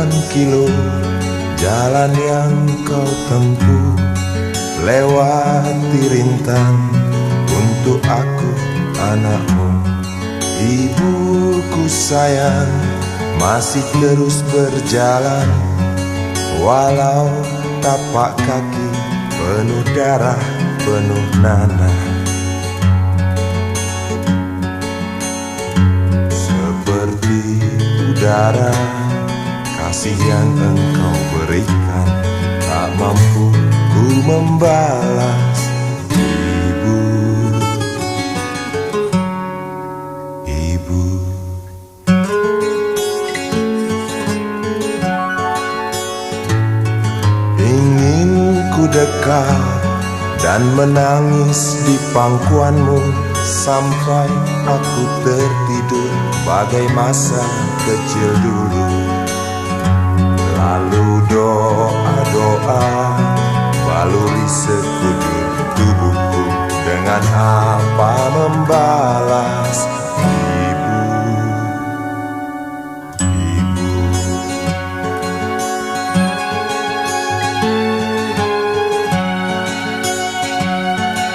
ribuan kilo jalan yang kau tempuh, lewati rintang untuk aku anakmu. Ibuku sayang, masih terus berjalan, walau tapak kaki penuh darah, penuh nanah. Seperti udara, kasih yang engkau berikan tak mampu ku membalas. Ibu, ibu. Ingin ku dekat dan menangis di pangkuanmu sampai aku tertidur bagai masa kecil dulu. Lalu doa-doa baluri sekujur tubuhku, dengan apa membalas.